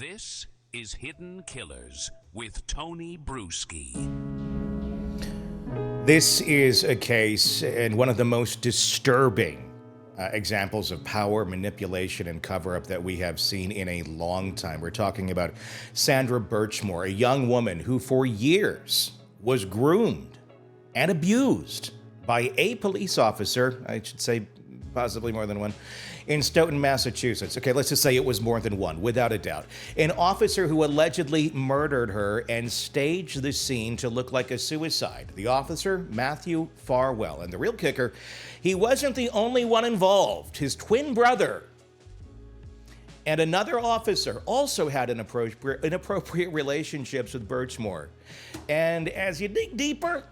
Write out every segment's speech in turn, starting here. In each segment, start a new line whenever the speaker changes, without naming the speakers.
This is Hidden Killers with Tony Bruschi.
This is a case and one of the most disturbing examples of power, manipulation, and cover-up that we have seen in a long time. We're talking about Sandra Birchmore, a young woman who for years was groomed and abused by a police officer, I should say possibly more than one, in Stoughton, Massachusetts. Okay, let's just say it was more than one, without a doubt. An officer who allegedly murdered her and staged the scene to look like a suicide. The officer, Matthew Farwell. And the real kicker, he wasn't the only one involved. His twin brother and another officer also had inappropriate relationships with Birchmore. And as you dig deeper,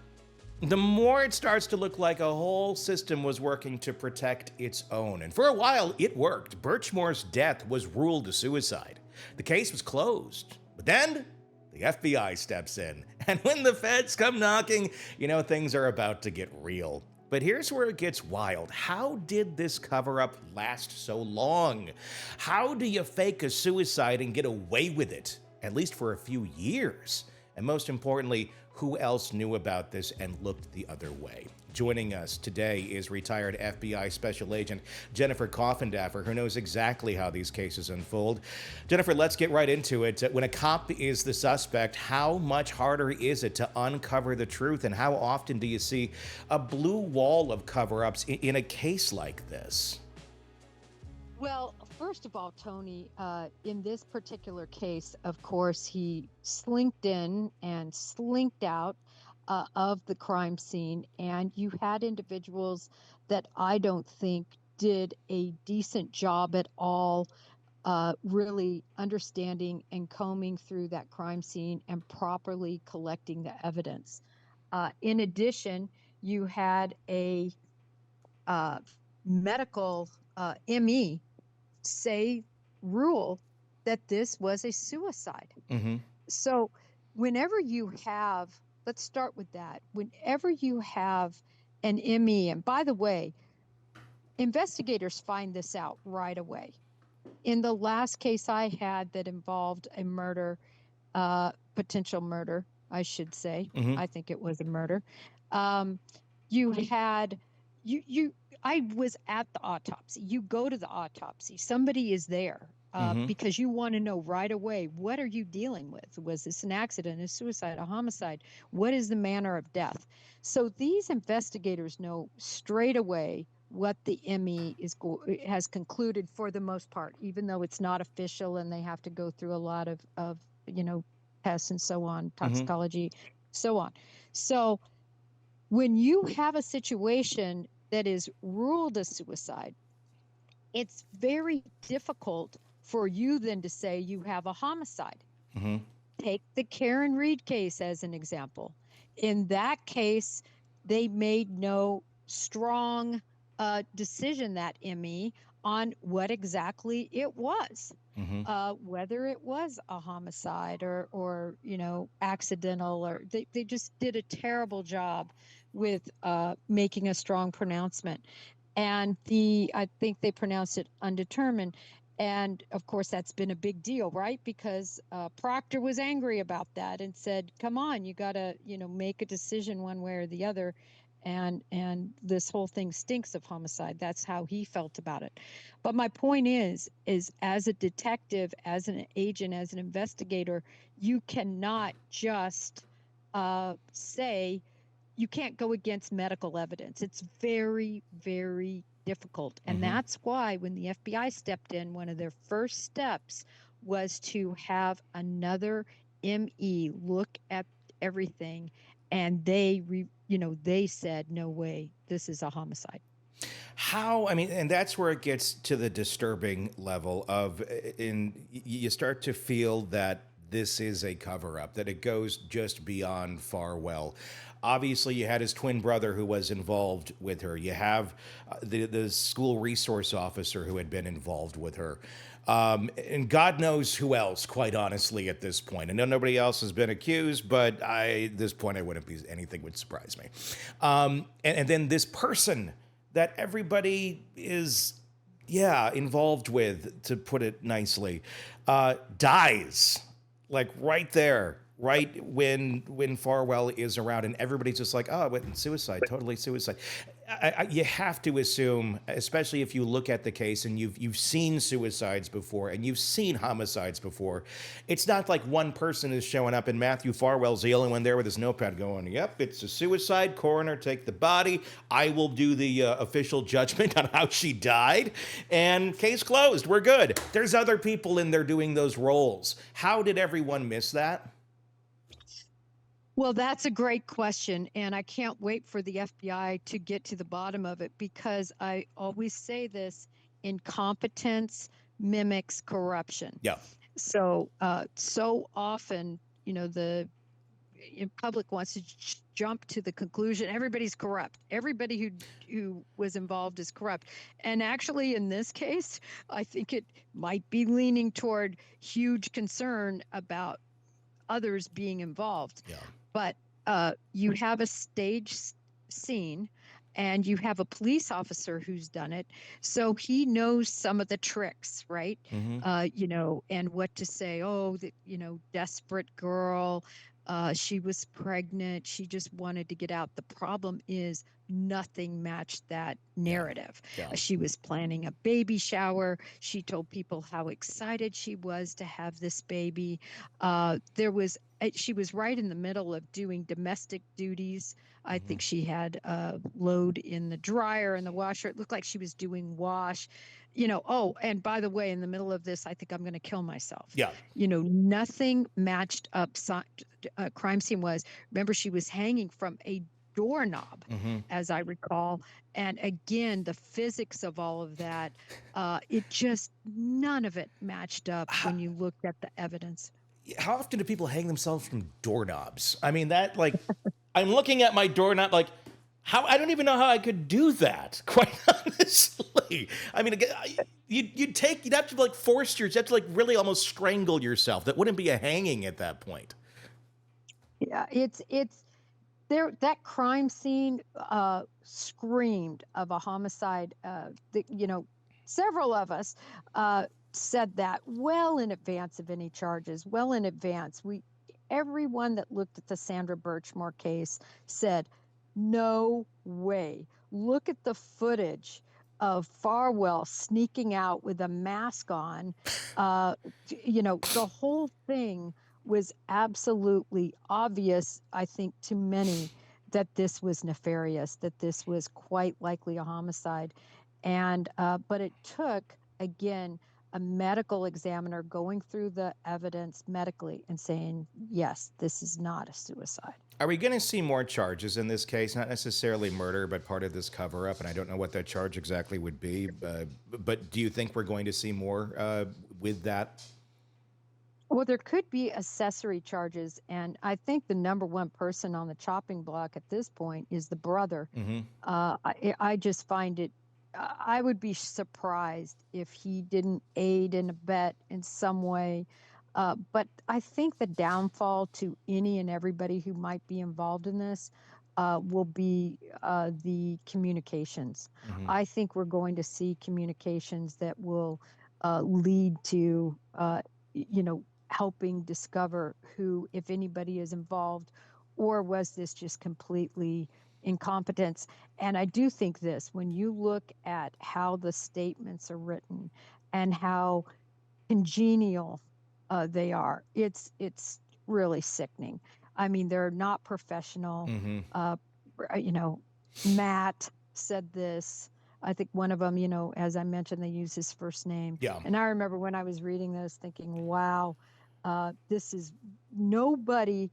the more it starts to look like a whole system was working to protect its own. And for a while, it worked. Birchmore's death was ruled a suicide. The case was closed. But then, the FBI steps in. And when the feds come knocking, you know things are about to get real. But here's where it gets wild. How did this cover-up last so long? How do you fake a suicide and get away with it, at least for a few years? And most importantly, who else knew about this and looked the other way? Joining us today is retired FBI Special Agent Jennifer Coffindaffer, who knows exactly how these cases unfold. Jennifer, let's get right into it. When a cop is the suspect, how much harder is it to uncover the truth, and how often do you see a blue wall of cover-ups in a case like this?
Well, first of all, Tony, in this particular case, of course, he slinked in and slinked out of the crime scene, and you had individuals that I don't think did a decent job at all, really understanding and combing through that crime scene and properly collecting the evidence. In addition, you had a medical ME rule that this was a suicide.
Mm-hmm.
So whenever you have, let's start with that. Whenever you have an ME, and by the way, investigators find this out right away. In the last case I had that involved a murder, potential murder, I should say.
Mm-hmm.
I think it was a murder. I was at the autopsy. You go to the autopsy. Somebody is there because you want to know right away, what are you dealing with? Was this an accident, a suicide, a homicide? What is the manner of death? So these investigators know straight away what the ME has concluded for the most part, even though it's not official and they have to go through a lot of tests and so on, toxicology, so on. So when you have a situation that is ruled a suicide, it's very difficult for you then to say you have a homicide.
Mm-hmm.
Take the Karen Reed case as an example. In that case, they made no strong decision, that ME, on what exactly it was, whether it was a homicide or accidental, or they just did a terrible job with making a strong pronouncement. And I think they pronounced it undetermined. And of course, that's been a big deal, right? Because Proctor was angry about that and said, come on, you got to, make a decision one way or the other. And this whole thing stinks of homicide. That's how he felt about it. But my point is as a detective, as an agent, as an investigator, you cannot just say, you can't go against medical evidence. It's very, very difficult. And that's why when the FBI stepped in, one of their first steps was to have another ME look at everything. And they said, no way, this is a homicide.
And that's where it gets to the disturbing level you start to feel that this is a cover-up, that it goes just beyond Farwell. Obviously, you had his twin brother who was involved with her. You have the school resource officer who had been involved with her. And God knows who else, quite honestly, at this point. I know nobody else has been accused, but at this point, anything would surprise me. And then this person that everybody is yeah, involved with, to put it nicely, dies, like right there, right when Farwell is around, and everybody's just like, oh, what, suicide, totally suicide. You have to assume, especially if you look at the case and you've seen suicides before and you've seen homicides before, it's not like one person is showing up and Matthew Farwell's the only one there with his notepad going, "Yep, it's a suicide. Coroner, take the body. I will do the official judgment on how she died, and case closed. We're good." There's other people in there doing those roles. How did everyone miss that?
Well, that's a great question. And I can't wait for the FBI to get to the bottom of it, because I always say this: incompetence mimics corruption.
Yeah.
So, so often, the public wants to jump to the conclusion everybody's corrupt. Everybody who was involved is corrupt. And actually, in this case, I think it might be leaning toward huge concern about others being involved.
Yeah.
But you have a stage scene, and you have a police officer who's done it, so he knows some of the tricks, right?
Mm-hmm.
And what to say. Oh, the desperate girl, she was pregnant, she just wanted to get out. The problem is nothing matched that narrative.
Yeah.
She was planning a baby shower. She told people how excited she was to have this baby. She was right in the middle of doing domestic duties. I think she had a load in the dryer and the washer. It looked like she was doing wash. Oh, and by the way, in the middle of this, I think I'm going to kill myself.
Yeah.
Nothing matched up. Crime scene was, remember, she was hanging from a doorknob, as I recall. And again, the physics of all of that, it just, none of it matched up when you looked at the evidence.
How often do people hang themselves from doorknobs? I mean, that, like, I'm looking at my doorknob, like, how, I don't even know how I could do that, quite honestly. I mean, you'd have to, like, you'd have to, like, really almost strangle yourself. That wouldn't be a hanging at that point.
Yeah, it's there. That crime scene screamed of a homicide. Several of us said that well in advance of any charges, well in advance. Everyone that looked at the Sandra Birchmore case said, no way. Look at the footage of Farwell sneaking out with a mask on. The whole thing was absolutely obvious, I think, to many, that this was nefarious, that this was quite likely a homicide. And but it took, again, a medical examiner going through the evidence medically and saying, yes, this is not a suicide.
Are we going to see more charges in this case? Not necessarily murder, but part of this cover-up, and I don't know what that charge exactly would be. But do you think we're going to see more with that?
Well, there could be accessory charges, and I think the number one person on the chopping block at this point is the brother. I just find it, I would be surprised if he didn't aid and abet in some way. But I think the downfall to any and everybody who might be involved in this will be the communications. I think we're going to see communications that will lead to, helping discover who, if anybody, is involved, or was this just completely incompetence. And I do think this, when you look at how the statements are written and how congenial they are, it's really sickening. I mean, they're not professional. Matt said this. I think one of them, as I mentioned, they use his first name.
Yeah.
And I remember when I was reading this thinking, wow, nobody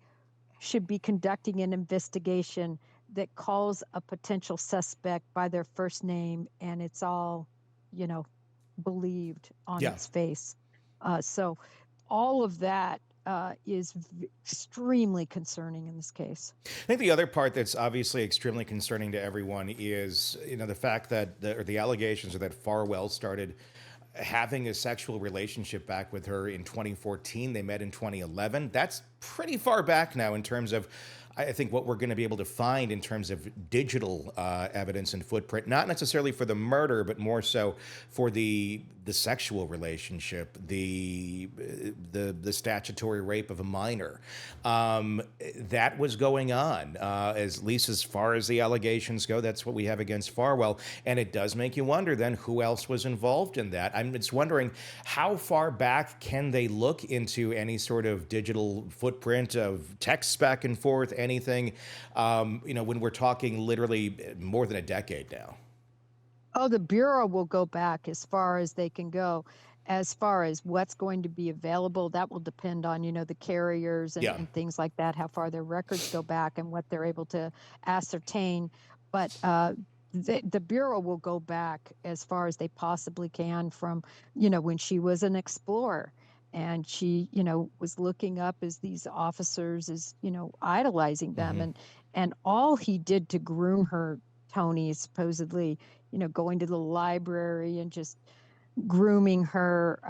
should be conducting an investigation that calls a potential suspect by their first name and it's all, believed on its face. So all of that is extremely concerning in this case.
I think the other part that's obviously extremely concerning to everyone is, the fact that the allegations are that Farwell started having a sexual relationship back with her in 2014. They met in 2011. That's pretty far back now in terms of, I think, what we're going to be able to find in terms of digital evidence and footprint, not necessarily for the murder, but more so for the sexual relationship, the statutory rape of a minor. That was going on, at least as far as the allegations go. That's what we have against Farwell, and it does make you wonder then who else was involved in that. I'm just wondering how far back can they look into any sort of digital footprint of texts back and forth, anything, when we're talking literally more than a decade now.
Oh, the Bureau will go back as far as they can go. As far as what's going to be available, that will depend on, the carriers
Yeah.
and things like that, how far their records go back and what they're able to ascertain. But the Bureau will go back as far as they possibly can from, when she was an explorer. And she, was looking up as these officers, as, idolizing them. And all he did to groom her, Tony, is supposedly, going to the library and just grooming her,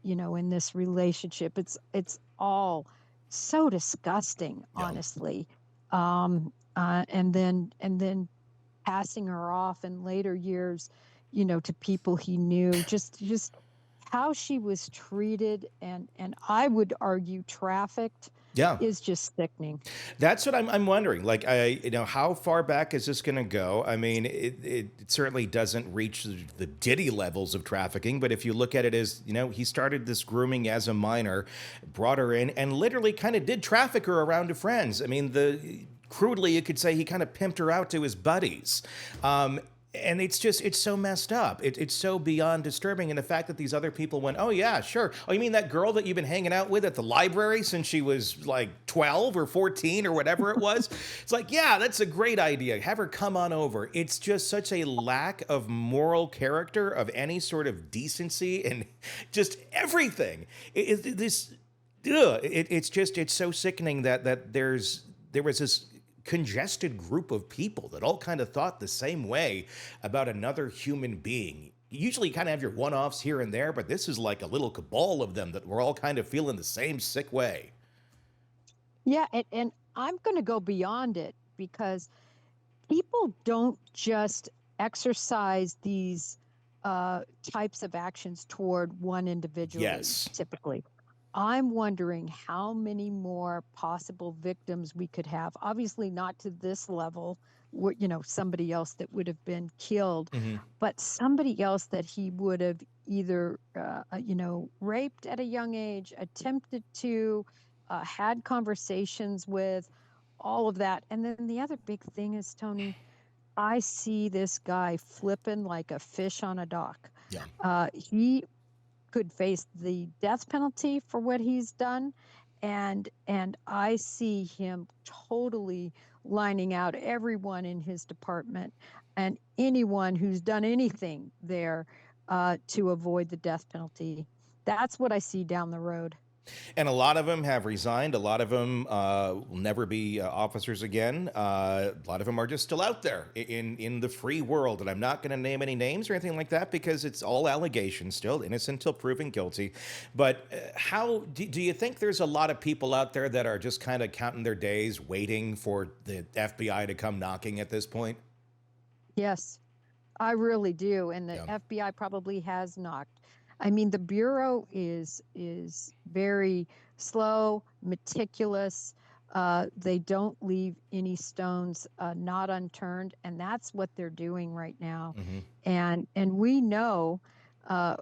in this relationship. It's all so disgusting,
Yeah.
honestly. And then passing her off in later years, to people he knew, just how she was treated and I would argue trafficked
Yeah.
is just sickening.
That's what I'm wondering. Like, how far back is this going to go? I mean, it certainly doesn't reach the Diddy levels of trafficking, but if you look at it as, he started this grooming as a minor, brought her in, and literally kind of did traffic her around to friends. I mean, crudely, you could say he kind of pimped her out to his buddies. And it's so messed up. It's so beyond disturbing. And the fact that these other people went, oh, yeah, sure. Oh, you mean that girl that you've been hanging out with at the library since she was like 12 or 14 or whatever it was? It's like, yeah, that's a great idea. Have her come on over. It's just such a lack of moral character, of any sort of decency, and just everything. It's so sickening that there was this congested group of people that all kind of thought the same way about another human being. You usually kind of have your one-offs here and there, but this is like a little cabal of them that we're all kind of feeling the same sick way.
Yeah, and I'm going to go beyond it because people don't just exercise these types of actions toward one individual.
Yes.
Typically. I'm wondering how many more possible victims we could have. Obviously, not to this level, somebody else that would have been killed, but somebody else that he would have either, raped at a young age, attempted to, had conversations with, all of that. And then the other big thing is, Tony, I see this guy flipping like a fish on a dock.
Yeah.
He could face the death penalty for what he's done, and I see him totally lining out everyone in his department and anyone who's done anything there to avoid the death penalty. That's what I see down the road.
And a lot of them have resigned. A lot of them will never be officers again. A lot of them are just still out there in the free world. And I'm not going to name any names or anything like that because it's all allegations still, innocent until proven guilty. But how do you think there's a lot of people out there that are just kind of counting their days, waiting for the FBI to come knocking at this point?
Yes, I really do. And the
Yeah.
FBI probably has knocked. I mean, the Bureau is very slow, meticulous. They don't leave any stones not unturned, and that's what they're doing right now. And we know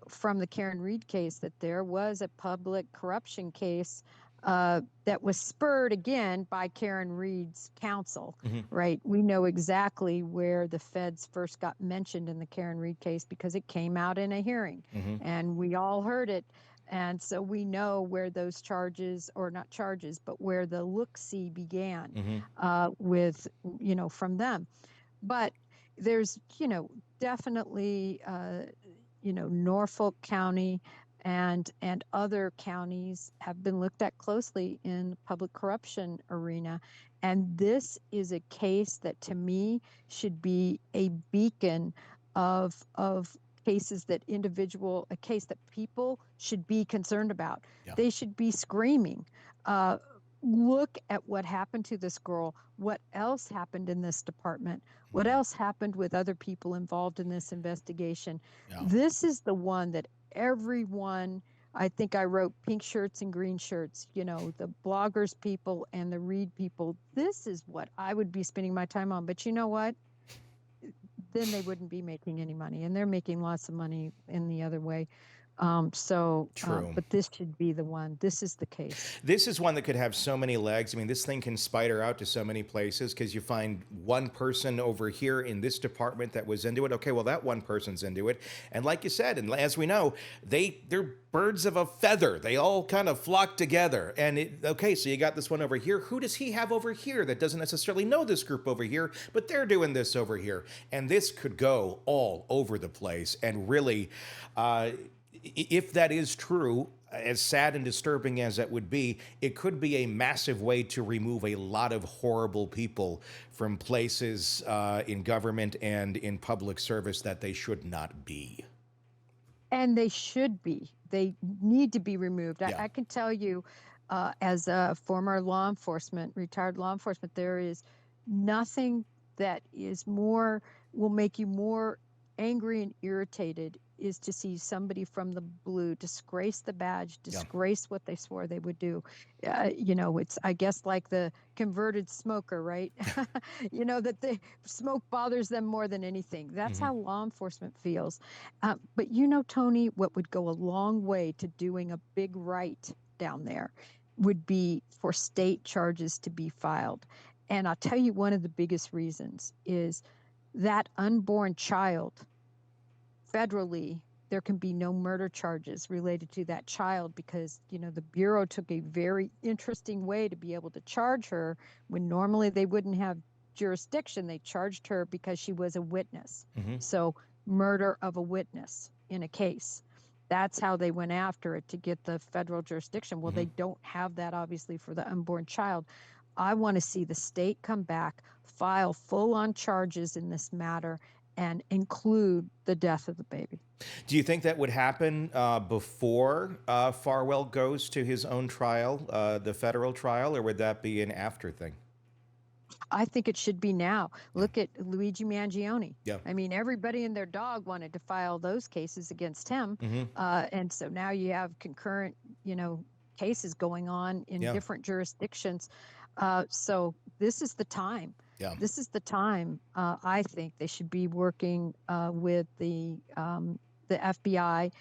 from the Karen Reed case that there was a public corruption case that was spurred again by Karen Reed's counsel, right? We know exactly where the feds first got mentioned in the Karen Reed case because it came out in a hearing and we all heard it. And so we know where those charges, or not charges, but where the look-see began with, from them. But there's, definitely, Norfolk County and other counties have been looked at closely in the public corruption arena. And this is a case that to me should be a beacon of cases that a case that people should be concerned about.
Yeah.
They should be screaming. Look at what happened to this girl. What else happened in this department? What else happened with other people involved in this investigation?
Yeah.
This is the one that everyone, I think I wrote pink shirts and green shirts, the bloggers people and the Read people. This is what I would be spending my time on. But you know what? Then they wouldn't be making any money, and they're making lots of money in the other way.
True.
But this should be the one. This is the case.
This is one that could have so many legs. I mean, this thing can spider out to so many places because you find one person over here in this department that was into it. Okay, well, that one person's into it. And like you said, and as we know, they're birds of a feather. They all kind of flock together. And okay, so you got this one over here. Who does he have over here that doesn't necessarily know this group over here, but they're doing this over here? And this could go all over the place. And really, if that is true, as sad and disturbing as that would be, it could be a massive way to remove a lot of horrible people from places in government and in public service that they should not be.
And they should be. They need to be removed.
Yeah.
I can tell you, as a former retired law enforcement, there is nothing that will make you more angry and irritated is to see somebody from the blue disgrace the badge, disgrace what they swore they would do. It's, I guess, like the converted smoker, right? That the smoke bothers them more than anything. That's how law enforcement feels. But Tony, what would go a long way to doing a big right down there would be for state charges to be filed. And I'll tell you one of the biggest reasons is that unborn child. Federally, there can be no murder charges related to that child because, the Bureau took a very interesting way to be able to charge her when normally they wouldn't have jurisdiction. They charged her because she was a witness. So murder of a witness in a case. That's how they went after it to get the federal jurisdiction. Well, they don't have that, obviously, for the unborn child. I want to see the state come back, file full-on charges in this matter, and include the death of the baby.
Do you think that would happen before Farwell goes to his own trial, the federal trial, or would that be an after thing?
I think it should be now. Look at Luigi Mangione.
Yeah.
I mean, everybody and their dog wanted to file those cases against him. And so now you have concurrent, cases going on in different jurisdictions. So this is the time.
Yeah.
This is the time. I think they should be working with the FBI,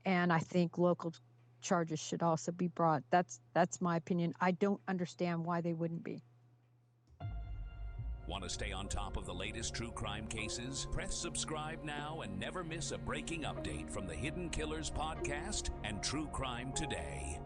and I think local charges should also be brought. That's my opinion. I don't understand why they wouldn't be.
Want to stay on top of the latest true crime cases? Press subscribe now and never miss a breaking update from the Hidden Killers podcast and True Crime Today.